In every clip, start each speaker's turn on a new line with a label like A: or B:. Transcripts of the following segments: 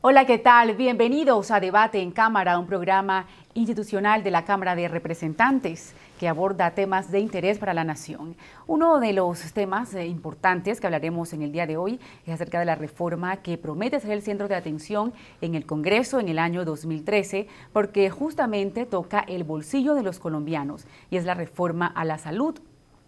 A: Hola, ¿qué tal? Bienvenidos a Debate en Cámara, un programa institucional de la Cámara de Representantes que aborda temas de interés para la nación. Uno de los temas importantes que hablaremos en el día de hoy es acerca de la reforma que promete ser el centro de atención en el Congreso en el año 2013, porque justamente toca el bolsillo de los colombianos y es la reforma a la salud.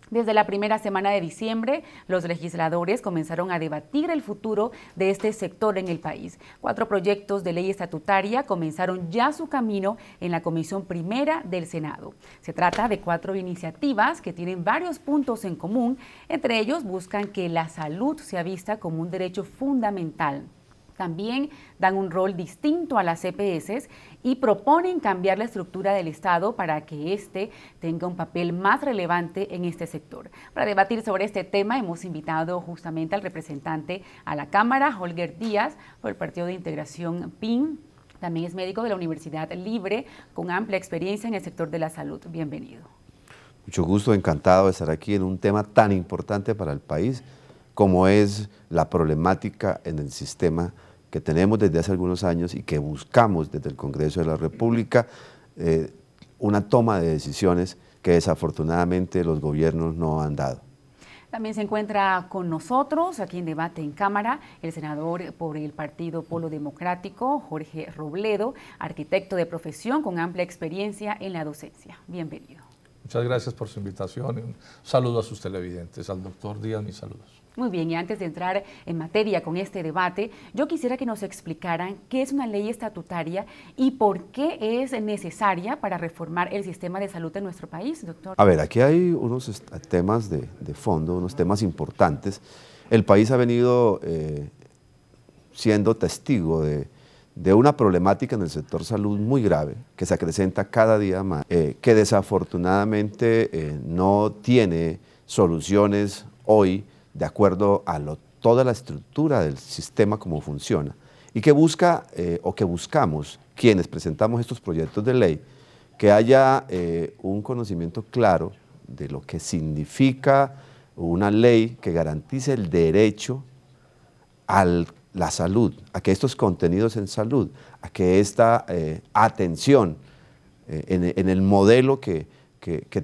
A: Desde la primera semana de diciembre, los legisladores comenzaron a debatir el futuro de este sector en el país. 4 proyectos de ley estatutaria comenzaron ya su camino en la Comisión Primera del Senado. Se trata de 4 iniciativas que tienen varios puntos en común. Entre ellos, buscan que la salud sea vista como un derecho fundamental. También dan un rol distinto a las EPS y proponen cambiar la estructura del Estado para que éste tenga un papel más relevante en este sector. Para debatir sobre este tema hemos invitado justamente al representante a la Cámara, Holger Díaz, por el Partido de Integración PIN. También es médico de la Universidad Libre, con amplia experiencia en el sector de la salud. Bienvenido.
B: Mucho gusto, encantado de estar aquí en un tema tan importante para el país como es la problemática en el sistema que tenemos desde hace algunos años y que buscamos desde el Congreso de la República una toma de decisiones que desafortunadamente los gobiernos no han dado.
A: También se encuentra con nosotros, aquí en Debate en Cámara, el senador por el Partido Polo Democrático, Jorge Robledo, arquitecto de profesión con amplia experiencia en la docencia. Bienvenido.
C: Muchas gracias por su invitación y un saludo a sus televidentes. Al doctor Díaz, mis saludos.
A: Muy bien, y antes de entrar en materia con este debate, yo quisiera que nos explicaran qué es una ley estatutaria y por qué es necesaria para reformar el sistema de salud de nuestro país, doctor.
B: A ver, aquí hay unos temas de fondo, unos temas importantes. El país ha venido siendo testigo de una problemática en el sector salud muy grave, que se acrecenta cada día más, que desafortunadamente no tiene soluciones hoy de acuerdo a toda la estructura del sistema como funciona, y que busca, o que buscamos, quienes presentamos estos proyectos de ley, que haya un conocimiento claro de lo que significa una ley que garantice el derecho a la salud, a que estos contenidos en salud, a que esta atención en el modelo que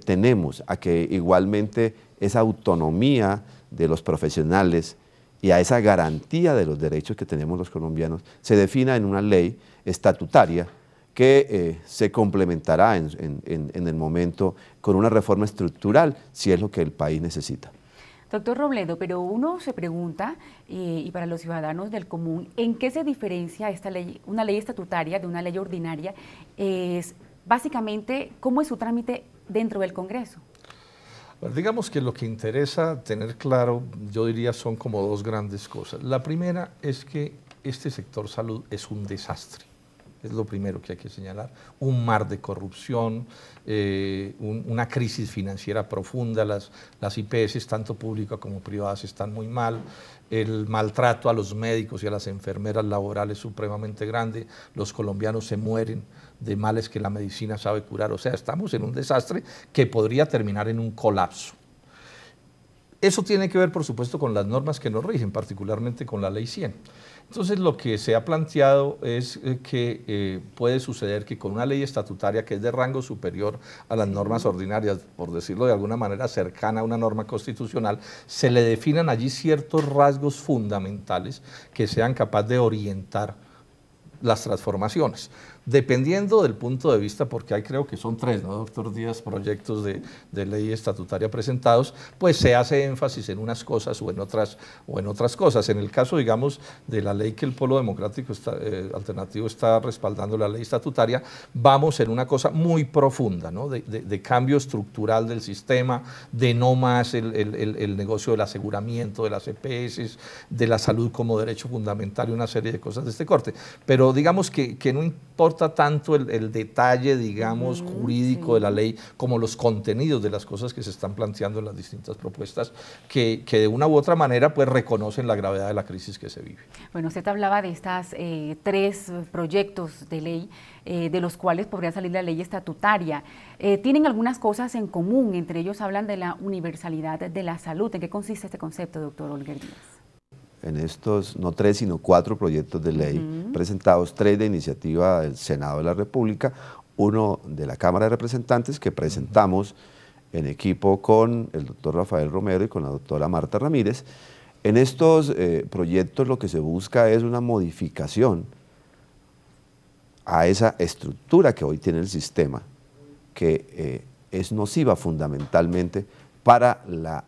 B: tenemos, a que igualmente esa autonomía de los profesionales y a esa garantía de los derechos que tenemos los colombianos se defina en una ley estatutaria que se complementará en el momento con una reforma estructural, si es lo que el país necesita.
A: Doctor Robledo, pero uno se pregunta, y para los ciudadanos del común, ¿en qué se diferencia esta ley, una ley estatutaria de una ley ordinaria? Básicamente, ¿cómo es su trámite dentro del Congreso?
C: Pues digamos que lo que interesa tener claro, yo diría, son como 2 grandes cosas. La primera es que este sector salud es un desastre. Es lo primero que hay que señalar, un mar de corrupción, una crisis financiera profunda, las IPS, tanto públicas como privadas, están muy mal, el maltrato a los médicos y a las enfermeras laborales es supremamente grande, los colombianos se mueren de males que la medicina sabe curar, o sea, estamos en un desastre que podría terminar en un colapso. Eso tiene que ver, por supuesto, con las normas que nos rigen, particularmente con la Ley 100. Entonces, lo que se ha planteado es que puede suceder que con una ley estatutaria que es de rango superior a las normas ordinarias, por decirlo de alguna manera cercana a una norma constitucional, se le definan allí ciertos rasgos fundamentales que sean capaces de orientar las transformaciones. Dependiendo del punto de vista, porque hay creo que son 3, ¿no, doctor Díaz?, proyectos de ley estatutaria presentados, pues se hace énfasis en unas cosas o en otras cosas. En el caso, digamos, de la ley que el Polo Democrático Alternativo está respaldando, la ley estatutaria, vamos en una cosa muy profunda, ¿no?, de cambio estructural del sistema, de no más el negocio del aseguramiento, de las EPS, de la salud como derecho fundamental y una serie de cosas de este corte. Pero digamos que no importa tanto el detalle, digamos, jurídico de la ley como los contenidos de las cosas que se están planteando en las distintas propuestas que de una u otra manera pues reconocen la gravedad de la crisis que se vive.
A: Bueno, usted hablaba de estas 3 proyectos de ley, de los cuales podría salir la ley estatutaria. Tienen algunas cosas en común, entre ellos hablan de la universalidad de la salud. ¿En qué consiste este concepto, doctor Holger Díaz?
B: En estos, no 3, sino 4 proyectos de ley, presentados, 3 de iniciativa del Senado de la República, 1 de la Cámara de Representantes que presentamos en equipo con el doctor Rafael Romero y con la doctora Marta Ramírez. En estos proyectos lo que se busca es una modificación a esa estructura que hoy tiene el sistema, que es nociva fundamentalmente para la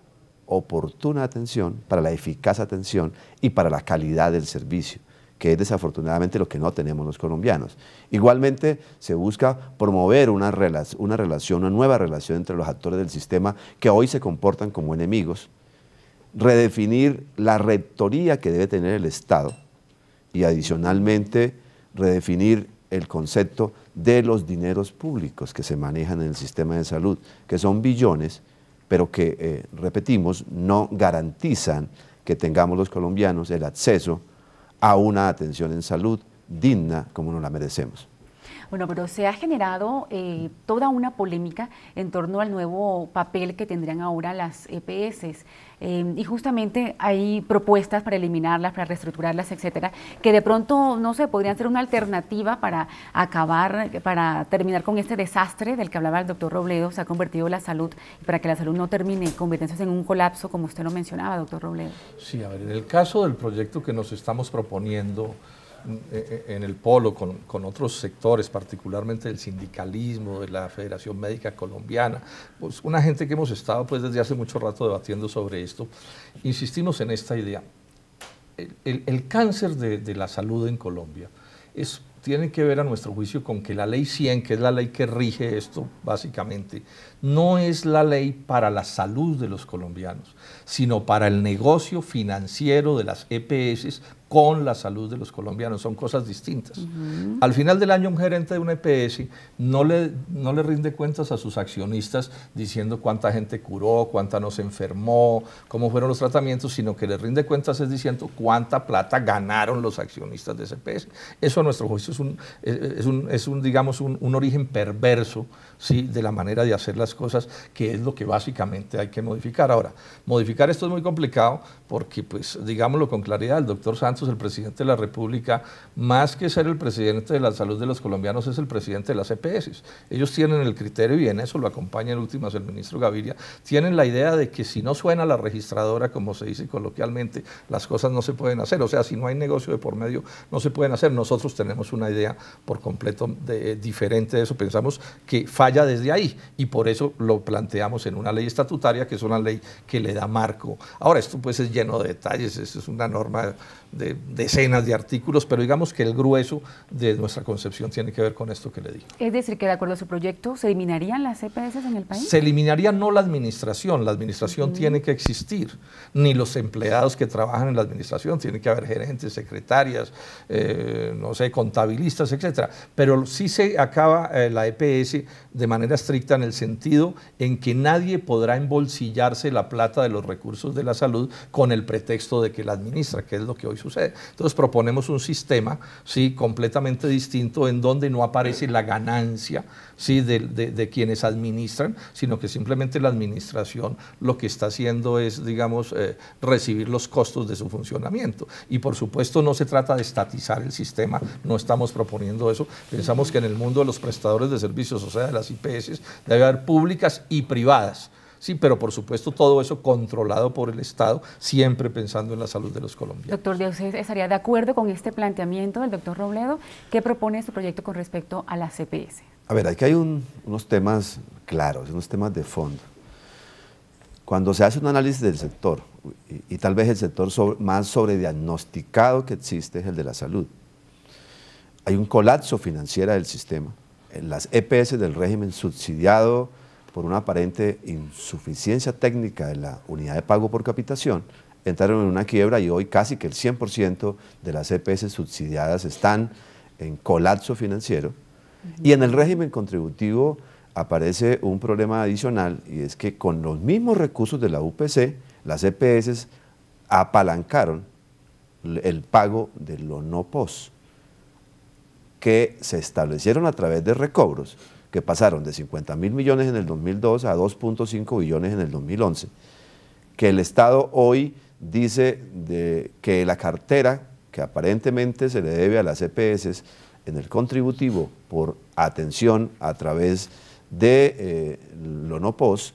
B: oportuna atención, para la eficaz atención y para la calidad del servicio, que es desafortunadamente lo que no tenemos los colombianos. Igualmente se busca promover una nueva relación entre los actores del sistema que hoy se comportan como enemigos, redefinir la rectoría que debe tener el Estado y adicionalmente redefinir el concepto de los dineros públicos que se manejan en el sistema de salud, que son billones, pero que, repetimos, no garantizan que tengamos los colombianos el acceso a una atención en salud digna como nos la merecemos.
A: Bueno, pero se ha generado toda una polémica en torno al nuevo papel que tendrían ahora las EPS. Y justamente hay propuestas para eliminarlas, para reestructurarlas, etcétera, que de pronto, no sé, podrían ser una alternativa para acabar, para terminar con este desastre del que hablaba el doctor Robledo. Se ha convertido la salud, y para que la salud no termine convirtiéndose en un colapso, como usted lo mencionaba, doctor Robledo.
C: Sí, a ver, en el caso del proyecto que nos estamos proponiendo en el polo con otros sectores, particularmente el sindicalismo, de la Federación Médica Colombiana, pues una gente que hemos estado pues desde hace mucho rato debatiendo sobre esto, insistimos en esta idea. El cáncer de la salud en Colombia tiene que ver a nuestro juicio con que la ley 100, que es la ley que rige esto básicamente, no es la ley para la salud de los colombianos, sino para el negocio financiero de las EPS con la salud de los colombianos, son cosas distintas. Al final del año un gerente de una EPS no le rinde cuentas a sus accionistas diciendo cuánta gente curó, cuánta no se enfermó, cómo fueron los tratamientos, sino que le rinde cuentas es diciendo cuánta plata ganaron los accionistas de esa EPS. Eso a nuestro juicio es un origen perverso, ¿sí?, de la manera de hacer las cosas, que es lo que básicamente hay que modificar. Ahora, modificar esto es muy complicado porque, pues, digámoslo con claridad, el doctor Santos, el presidente de la República, más que ser el presidente de la salud de los colombianos, es el presidente de las EPS. Ellos tienen el criterio, y en eso lo acompaña en últimas el ministro Gaviria, tienen la idea de que si no suena la registradora, como se dice coloquialmente, las cosas no se pueden hacer. O sea, si no hay negocio de por medio, no se pueden hacer. Nosotros tenemos una idea por completo diferente de eso. Pensamos que falla desde ahí y por eso lo planteamos en una ley estatutaria, que es una ley que le da marco. Ahora, esto pues es lleno de detalles, es una norma de decenas de artículos, pero digamos que el grueso de nuestra concepción tiene que ver con esto que le digo.
A: Es decir, que de acuerdo a su proyecto, ¿se eliminarían las EPS en el país?
C: Se eliminaría no la administración tiene que existir, ni los empleados que trabajan en la administración, tiene que haber gerentes, secretarias, no sé, contabilistas, etcétera, pero sí se acaba la EPS de manera estricta en el sentido en que nadie podrá embolsillarse la plata de los recursos de la salud con el pretexto de que la administra, que es lo que hoy sucede. Entonces proponemos un sistema, ¿sí?, completamente distinto, en donde no aparece la ganancia, ¿sí?, de quienes administran, sino que simplemente la administración lo que está haciendo es, digamos, recibir los costos de su funcionamiento. Y por supuesto no se trata de estatizar el sistema, no estamos proponiendo eso. Pensamos que en el mundo de los prestadores de servicios, o sea, de las IPS, debe haber públicas y privadas. Sí, pero por supuesto todo eso controlado por el Estado, siempre pensando en la salud de los colombianos.
A: Doctor, ¿usted estaría de acuerdo con este planteamiento del doctor Robledo? ¿Qué propone este proyecto con respecto a las EPS?
B: A ver, aquí hay unos temas claros, unos temas de fondo. Cuando se hace un análisis del sector, y tal vez el sector más sobrediagnosticado que existe es el de la salud, hay un colapso financiero del sistema. Las EPS del régimen subsidiado por una aparente insuficiencia técnica de la unidad de pago por capitación, entraron en una quiebra y hoy casi que el 100% de las EPS subsidiadas están en colapso financiero. Y en el régimen contributivo aparece un problema adicional, y es que con los mismos recursos de la UPC, las EPS apalancaron el pago de los no POS, que se establecieron a través de recobros, que pasaron de 50.000 millones en el 2002 a 2.5 billones en el 2011, que el Estado hoy dice que la cartera que aparentemente se le debe a las EPS en el contributivo por atención a través de l'ONOPOS,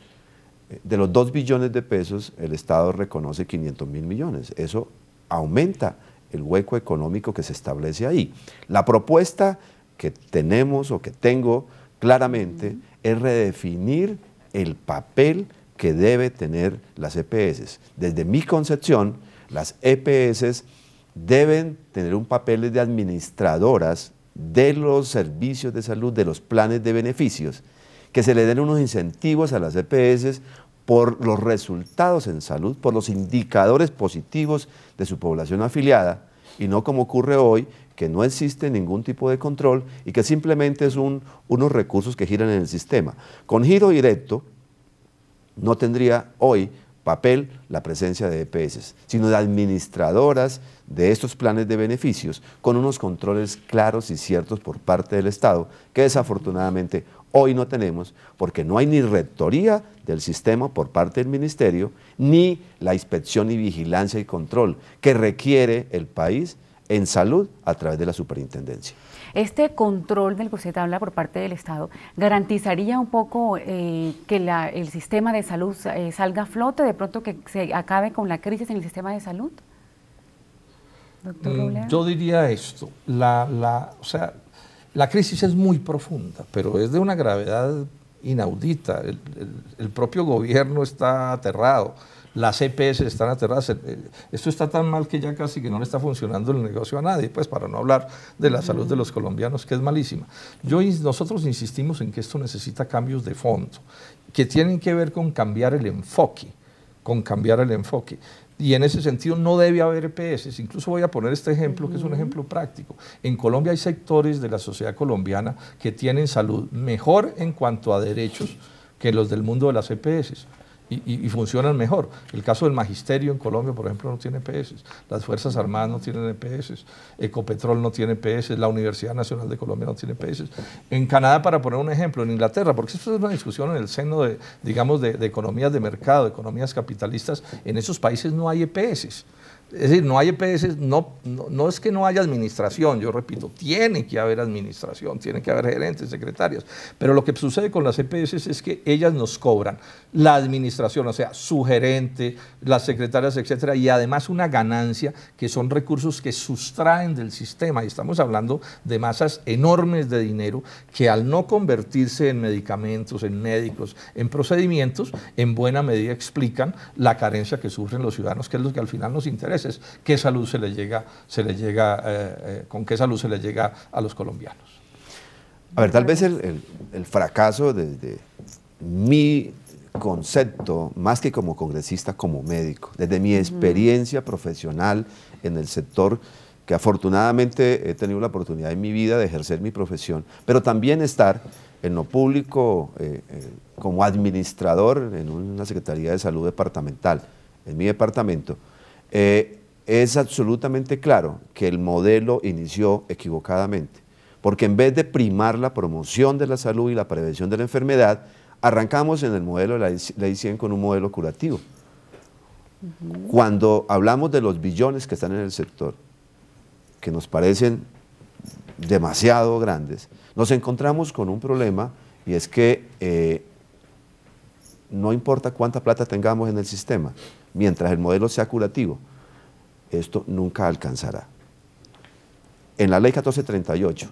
B: de los 2 billones de pesos, el Estado reconoce 500.000 millones. Eso aumenta el hueco económico que se establece ahí. La propuesta que tenemos o que tengo claramente es redefinir el papel que debe tener las EPS. Desde mi concepción, las EPS deben tener un papel de administradoras de los servicios de salud, de los planes de beneficios, que se le den unos incentivos a las EPS por los resultados en salud, por los indicadores positivos de su población afiliada, y no como ocurre hoy, que no existe ningún tipo de control y que simplemente es unos recursos que giran en el sistema. Con giro directo no tendría hoy papel la presencia de EPS, sino de administradoras de estos planes de beneficios con unos controles claros y ciertos por parte del Estado, que desafortunadamente hoy no tenemos, porque no hay ni rectoría del sistema por parte del Ministerio, ni la inspección y vigilancia y control que requiere el país en salud a través de la superintendencia.
A: Este control del que usted habla por parte del Estado, ¿garantizaría un poco que el sistema de salud salga a flote, de pronto que se acabe con la crisis en el sistema de salud? Doctor Robledo.
C: Yo diría esto, o sea, la crisis es muy profunda, pero es de una gravedad inaudita. El propio gobierno está aterrado. Las EPS están aterradas. Esto está tan mal que ya casi que no le está funcionando el negocio a nadie, pues para no hablar de la salud de los colombianos, que es malísima. Nosotros insistimos en que esto necesita cambios de fondo, que tienen que ver con cambiar el enfoque, Y en ese sentido no debe haber EPS. Incluso voy a poner este ejemplo, que es un ejemplo práctico. En Colombia hay sectores de la sociedad colombiana que tienen salud mejor en cuanto a derechos que los del mundo de las EPS. Y funcionan mejor. El caso del magisterio en Colombia, por ejemplo, no tiene EPS. Las Fuerzas Armadas no tienen EPS. Ecopetrol no tiene EPS. La Universidad Nacional de Colombia no tiene EPS. En Canadá, para poner un ejemplo, en Inglaterra, porque esto es una discusión en el seno de, digamos, de economías de mercado, de economías capitalistas, en esos países no hay EPS. Es decir, no hay EPS, no es que no haya administración, yo repito, tiene que haber administración, tiene que haber gerentes, secretarias, pero lo que sucede con las EPS es que ellas nos cobran la administración, o sea, su gerente, las secretarias, etcétera, y además una ganancia que son recursos que sustraen del sistema, y estamos hablando de masas enormes de dinero que al no convertirse en medicamentos, en médicos, en procedimientos, en buena medida explican la carencia que sufren los ciudadanos, que es lo que al final nos interesa. ¿Qué salud con qué salud se le llega a los colombianos?
B: A ver, tal vez el fracaso desde mi concepto, más que como congresista, como médico, desde mi experiencia profesional en el sector, que afortunadamente he tenido la oportunidad en mi vida de ejercer mi profesión, pero también estar en lo público como administrador en una Secretaría de Salud departamental, en mi departamento. Es absolutamente claro que el modelo inició equivocadamente, porque en vez de primar la promoción de la salud y la prevención de la enfermedad, arrancamos en el modelo de la Ley 100 con un modelo curativo. Cuando hablamos de los billones que están en el sector, que nos parecen demasiado grandes, nos encontramos con un problema, y es que no importa cuánta plata tengamos en el sistema, mientras el modelo sea curativo, esto nunca alcanzará. En la Ley 1438,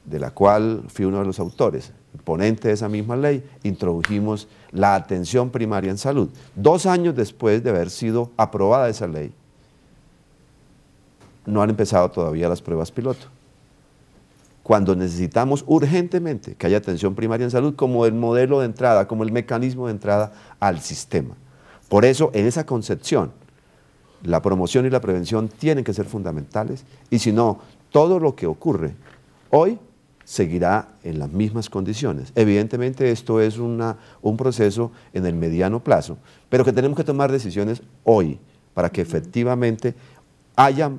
B: de la cual fui uno de los autores, ponente de esa misma ley, introdujimos la atención primaria en salud. 2 años después de haber sido aprobada esa ley, no han empezado todavía las pruebas piloto, cuando necesitamos urgentemente que haya atención primaria en salud como el modelo de entrada, como el mecanismo de entrada al sistema. Por eso, en esa concepción, la promoción y la prevención tienen que ser fundamentales, y si no, todo lo que ocurre hoy seguirá en las mismas condiciones. Evidentemente esto es un proceso en el mediano plazo, pero que tenemos que tomar decisiones hoy para que efectivamente haya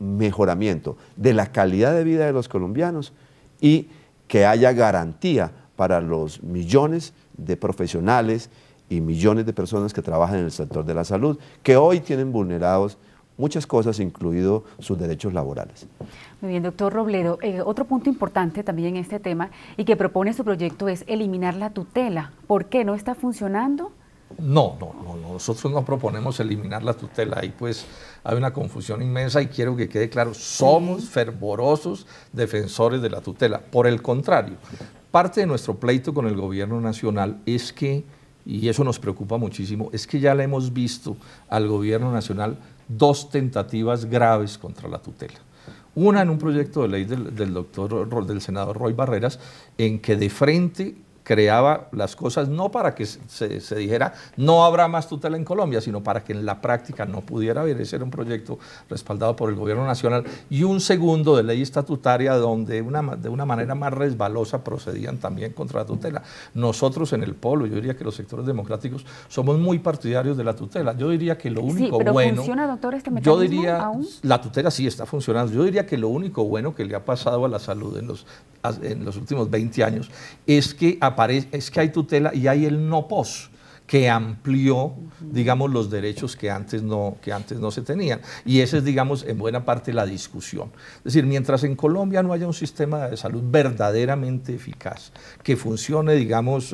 B: mejoramiento de la calidad de vida de los colombianos y que haya garantía para los millones de profesionales y millones de personas que trabajan en el sector de la salud, que hoy tienen vulnerados muchas cosas, incluidos sus derechos laborales.
A: Muy bien, doctor Robledo. Otro punto importante también en este tema y que propone su proyecto es eliminar la tutela. ¿Por qué? ¿No está funcionando?
C: No, nosotros no proponemos eliminar la tutela, ahí pues hay una confusión inmensa y quiero que quede claro, somos fervorosos defensores de la tutela. Por el contrario, parte de nuestro pleito con el gobierno nacional es que, y eso nos preocupa muchísimo, es que ya le hemos visto al gobierno nacional 2 tentativas graves contra la tutela. Una en un proyecto de ley del senador Roy Barreras, en que de frente creaba las cosas no para que se dijera no habrá más tutela en Colombia, sino para que en la práctica no pudiera haber. Ese era un proyecto respaldado por el gobierno nacional. Y un segundo de ley estatutaria donde de una manera más resbalosa procedían también contra la tutela. Nosotros en el Polo, yo diría que los sectores democráticos somos muy partidarios de la tutela. Yo diría que lo único
A: pero
C: bueno...
A: ¿funciona, doctor, este mecanismo
C: yo diría,
A: aún?
C: La tutela sí está funcionando. Yo diría que lo único bueno que le ha pasado a la salud en los últimos 20 años es que hay tutela y hay el no pos, que amplió, digamos, los derechos que antes no se tenían. Y esa es, digamos, en buena parte la discusión. Es decir, mientras en Colombia no haya un sistema de salud verdaderamente eficaz, que funcione, digamos,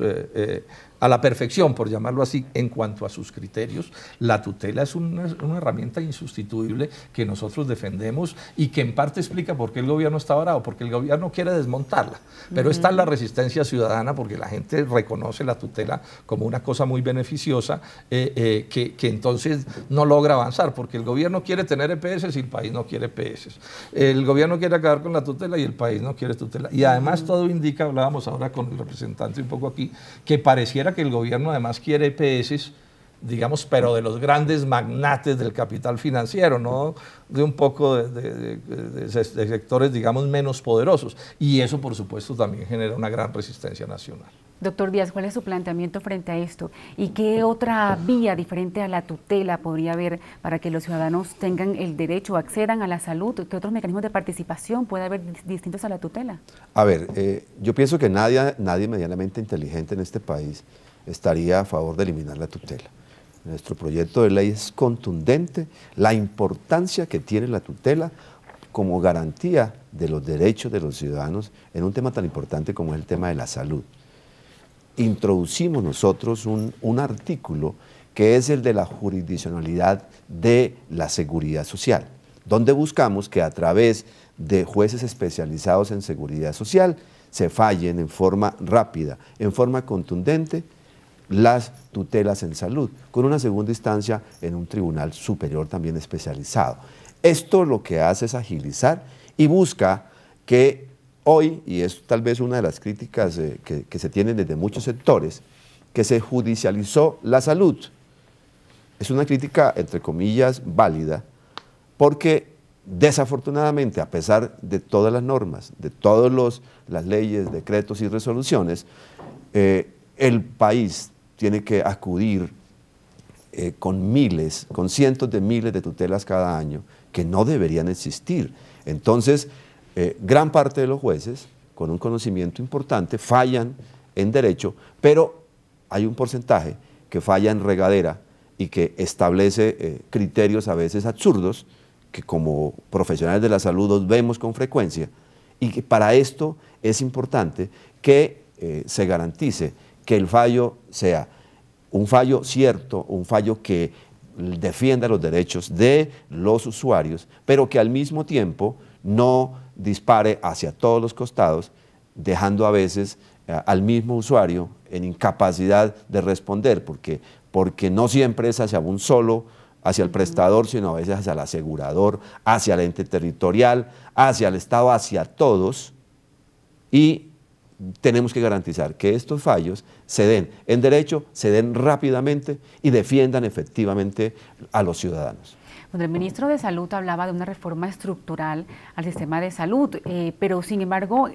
C: a la perfección, por llamarlo así, en cuanto a sus criterios, la tutela es una herramienta insustituible que nosotros defendemos y que en parte explica por qué el gobierno está bravo, porque el gobierno quiere desmontarla. Pero está la resistencia ciudadana porque la gente reconoce la tutela como una cosa muy beneficiosa que entonces no logra avanzar, porque el gobierno quiere tener EPS y el país no quiere EPS. El gobierno quiere acabar con la tutela y el país no quiere tutela. Y además todo indica, hablábamos ahora con el representante un poco aquí, que pareciera que el gobierno además quiere EPS, digamos, pero de los grandes magnates del capital financiero, no de un poco de sectores, digamos, menos poderosos. Y eso, por supuesto, también genera una gran resistencia nacional.
A: Doctor Díaz, ¿cuál es su planteamiento frente a esto? ¿Y qué otra vía diferente a la tutela podría haber para que los ciudadanos tengan el derecho, accedan a la salud? ¿Qué otros mecanismos de participación puede haber distintos a la tutela?
B: A ver, yo pienso que nadie medianamente inteligente en este país estaría a favor de eliminar la tutela. Nuestro proyecto de ley es contundente, la importancia que tiene la tutela como garantía de los derechos de los ciudadanos en un tema tan importante como es el tema de la salud. Introducimos nosotros un artículo que es el de la jurisdiccionalidad de la seguridad social, donde buscamos que a través de jueces especializados en seguridad social se fallen en forma rápida, en forma contundente, las tutelas en salud, con una segunda instancia en un tribunal superior también especializado. Esto lo que hace es agilizar y busca que hoy, y es tal vez una de las críticas que se tienen desde muchos sectores, que se judicializó la salud. Es una crítica, entre comillas, válida, porque desafortunadamente, a pesar de todas las normas, de todas las leyes, decretos y resoluciones, el país tiene que acudir con cientos de miles de tutelas cada año que no deberían existir. Entonces, gran parte de los jueces, con un conocimiento importante, fallan en derecho, pero hay un porcentaje que falla en regadera y que establece criterios a veces absurdos, que como profesionales de la salud los vemos con frecuencia, y que para esto es importante que se garantice que el fallo sea un fallo cierto, un fallo que defienda los derechos de los usuarios, pero que al mismo tiempo no dispare hacia todos los costados, dejando a veces al mismo usuario en incapacidad de responder, porque no siempre es hacia un solo, hacia el prestador, sino a veces hacia el asegurador, hacia el ente territorial, hacia el Estado, hacia todos, y tenemos que garantizar que estos fallos se den en derecho, se den rápidamente y defiendan efectivamente a los ciudadanos.
A: Bueno, el ministro de Salud hablaba de una reforma estructural al sistema de salud, pero sin embargo,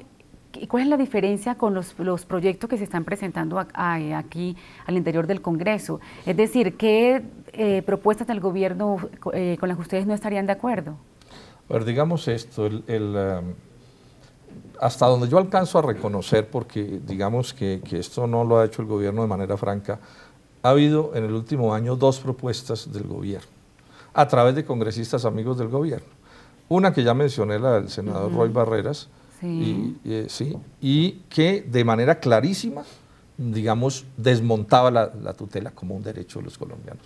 A: ¿cuál es la diferencia con los proyectos que se están presentando aquí al interior del Congreso? Es decir, ¿qué propuestas del gobierno con las que ustedes no estarían de acuerdo?
C: A ver, digamos esto, hasta donde yo alcanzo a reconocer, porque digamos que esto no lo ha hecho el gobierno de manera franca, ha habido en el último año 2 propuestas del gobierno. a través de congresistas amigos del gobierno. Una que ya mencioné, la del senador Roy Barreras, y que de manera clarísima, digamos, desmontaba la tutela como un derecho de los colombianos.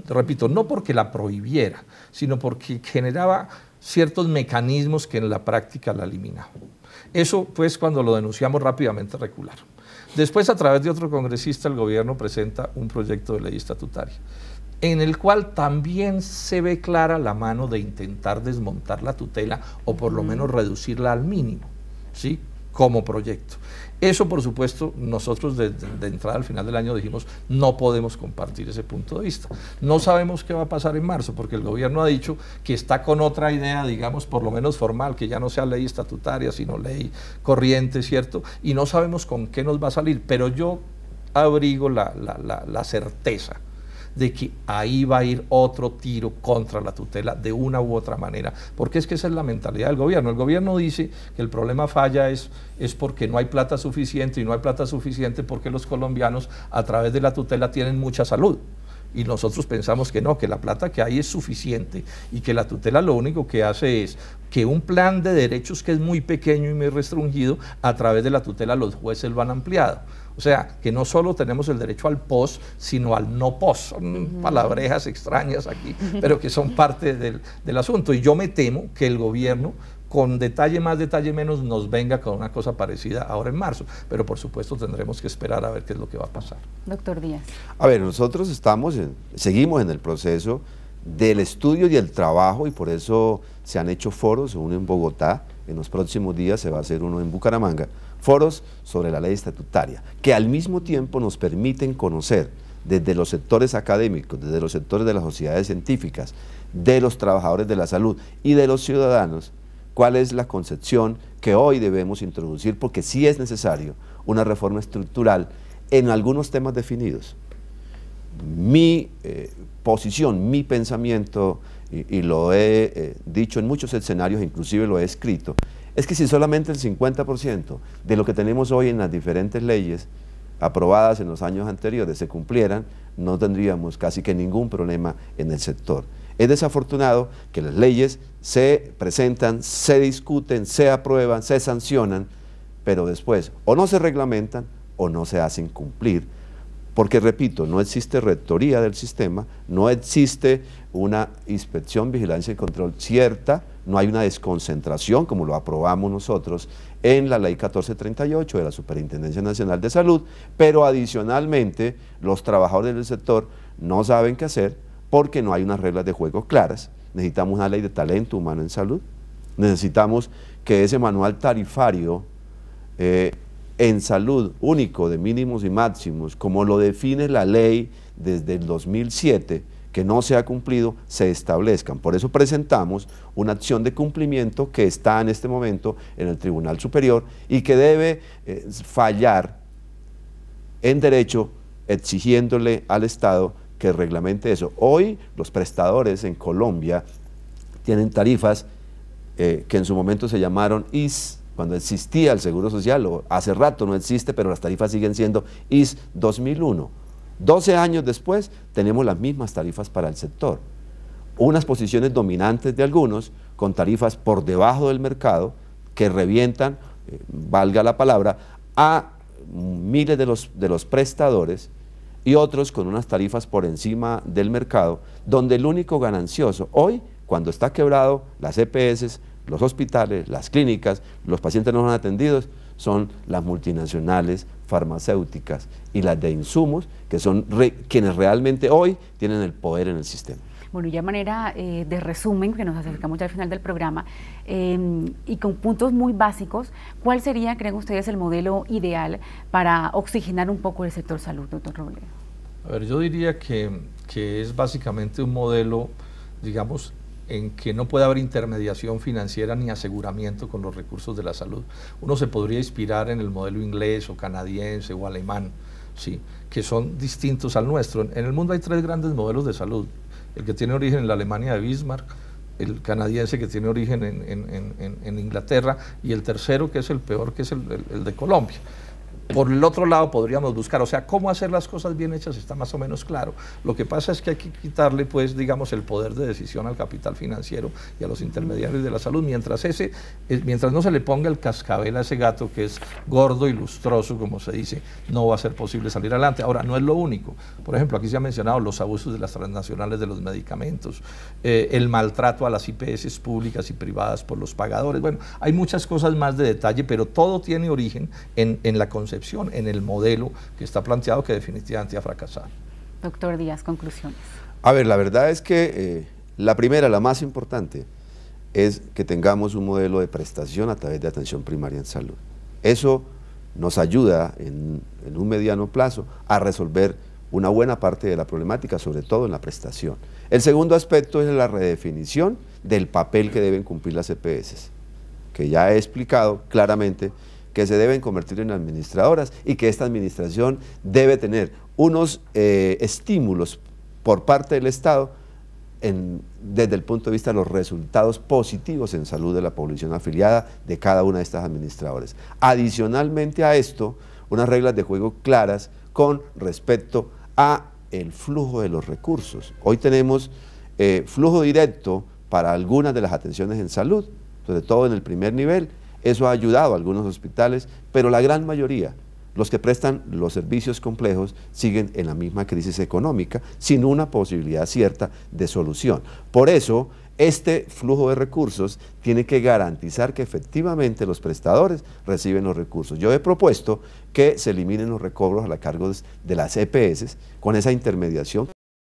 C: Repito, no porque la prohibiera, sino porque generaba ciertos mecanismos que en la práctica la eliminaban. Eso, pues, cuando lo denunciamos rápidamente recularon. Después, a través de otro congresista, el gobierno presenta un proyecto de ley estatutaria, en el cual también se ve clara la mano de intentar desmontar la tutela o por lo menos reducirla al mínimo, ¿sí?, como proyecto. Eso, por supuesto, nosotros de entrada al final del año dijimos, no podemos compartir ese punto de vista. No sabemos qué va a pasar en marzo, porque el gobierno ha dicho que está con otra idea, digamos, por lo menos formal, que ya no sea ley estatutaria, sino ley corriente, ¿cierto? Y no sabemos con qué nos va a salir, pero yo abrigo la certeza de que ahí va a ir otro tiro contra la tutela de una u otra manera, porque es que esa es la mentalidad del gobierno. El gobierno dice que el problema falla es porque no hay plata suficiente, y no hay plata suficiente porque los colombianos a través de la tutela tienen mucha salud. Y nosotros pensamos que no, que la plata que hay es suficiente y que la tutela lo único que hace es que un plan de derechos que es muy pequeño y muy restringido, a través de la tutela los jueces lo han ampliado. O sea, que no solo tenemos el derecho al pos, sino al no pos. Son palabrejas extrañas aquí, pero que son parte del asunto. Y yo me temo que el gobierno, con detalle más, detalle menos, nos venga con una cosa parecida ahora en marzo. Pero por supuesto tendremos que esperar a ver qué es lo que va a pasar.
A: Doctor Díaz.
B: A ver, nosotros seguimos en el proceso del estudio y el trabajo, y por eso se han hecho foros, uno en Bogotá, en los próximos días se va a hacer uno en Bucaramanga, foros sobre la ley estatutaria, que al mismo tiempo nos permiten conocer desde los sectores académicos, desde los sectores de las sociedades científicas, de los trabajadores de la salud y de los ciudadanos, cuál es la concepción que hoy debemos introducir, porque sí es necesario una reforma estructural en algunos temas definidos. Mi posición, mi pensamiento, y lo he dicho en muchos escenarios, inclusive lo he escrito, es que si solamente el 50% de lo que tenemos hoy en las diferentes leyes aprobadas en los años anteriores se cumplieran, no tendríamos casi que ningún problema en el sector. Es desafortunado que las leyes se presentan, se discuten, se aprueban, se sancionan, pero después o no se reglamentan o no se hacen cumplir, porque, repito, no existe rectoría del sistema, no existe una inspección, vigilancia y control cierta, no hay una desconcentración, como lo aprobamos nosotros en la ley 1438 de la Superintendencia Nacional de Salud, pero adicionalmente los trabajadores del sector no saben qué hacer porque no hay unas reglas de juego claras. Necesitamos una ley de talento humano en salud, necesitamos que ese manual tarifario en salud único de mínimos y máximos, como lo define la ley desde el 2007, que no se ha cumplido, se establezcan. Por eso presentamos una acción de cumplimiento que está en este momento en el Tribunal Superior y que debe fallar en derecho, exigiéndole al Estado que reglamente eso. Hoy los prestadores en Colombia tienen tarifas que en su momento se llamaron IS, cuando existía el Seguro Social, o hace rato no existe, pero las tarifas siguen siendo IS 2001. 12 años después tenemos las mismas tarifas para el sector. Unas posiciones dominantes de algunos, con tarifas por debajo del mercado, que revientan, valga la palabra, a miles de los prestadores, y otros con unas tarifas por encima del mercado, donde el único ganancioso hoy, cuando está quebrado, las EPS, los hospitales, las clínicas, los pacientes no son atendidos, son las multinacionales farmacéuticas y las de insumos, que son quienes realmente hoy tienen el poder en el sistema.
A: Bueno, ya manera de resumen, que nos acercamos ya al final del programa, y con puntos muy básicos, ¿cuál sería, creen ustedes, el modelo ideal para oxigenar un poco el sector salud, doctor Robledo?
C: A ver, yo diría que es básicamente un modelo, digamos, en que no puede haber intermediación financiera ni aseguramiento con los recursos de la salud. Uno se podría inspirar en el modelo inglés o canadiense o alemán, ¿sí?, que son distintos al nuestro. En el mundo hay 3 grandes modelos de salud: el que tiene origen en la Alemania de Bismarck, el canadiense que tiene origen en Inglaterra, y el tercero, que es el peor, que es el de Colombia. por el otro lado podríamos buscar, o sea, cómo hacer las cosas bien hechas está más o menos claro. Lo que pasa es que hay que quitarle, pues, digamos, el poder de decisión al capital financiero y a los intermediarios de la salud, mientras no se le ponga el cascabel a ese gato que es gordo y lustroso, como se dice, no va a ser posible salir adelante. Ahora, no es lo único. Por ejemplo, aquí se ha mencionado los abusos de las transnacionales de los medicamentos, el maltrato a las IPS públicas y privadas por los pagadores. Bueno, hay muchas cosas más de detalle, pero todo tiene origen en la concepción, en el modelo que está planteado, que definitivamente ha fracasado.
A: Doctor Díaz, conclusiones.
B: A ver, la verdad es que la primera, la más importante, es que tengamos un modelo de prestación a través de atención primaria en salud. Eso nos ayuda en un mediano plazo a resolver una buena parte de la problemática, sobre todo en la prestación. El segundo aspecto es la redefinición del papel que deben cumplir las EPS, que ya he explicado claramente que se deben convertir en administradoras y que esta administración debe tener unos estímulos por parte del Estado desde el punto de vista de los resultados positivos en salud de la población afiliada de cada una de estas administradoras. Adicionalmente a esto, unas reglas de juego claras con respecto a el flujo de los recursos. Hoy tenemos flujo directo para algunas de las atenciones en salud, sobre todo en el primer nivel. Eso ha ayudado a algunos hospitales, pero la gran mayoría, los que prestan los servicios complejos, siguen en la misma crisis económica, sin una posibilidad cierta de solución. Por eso, este flujo de recursos tiene que garantizar que efectivamente los prestadores reciben los recursos. Yo he propuesto que se eliminen los recobros a la cargo de las EPS con esa intermediación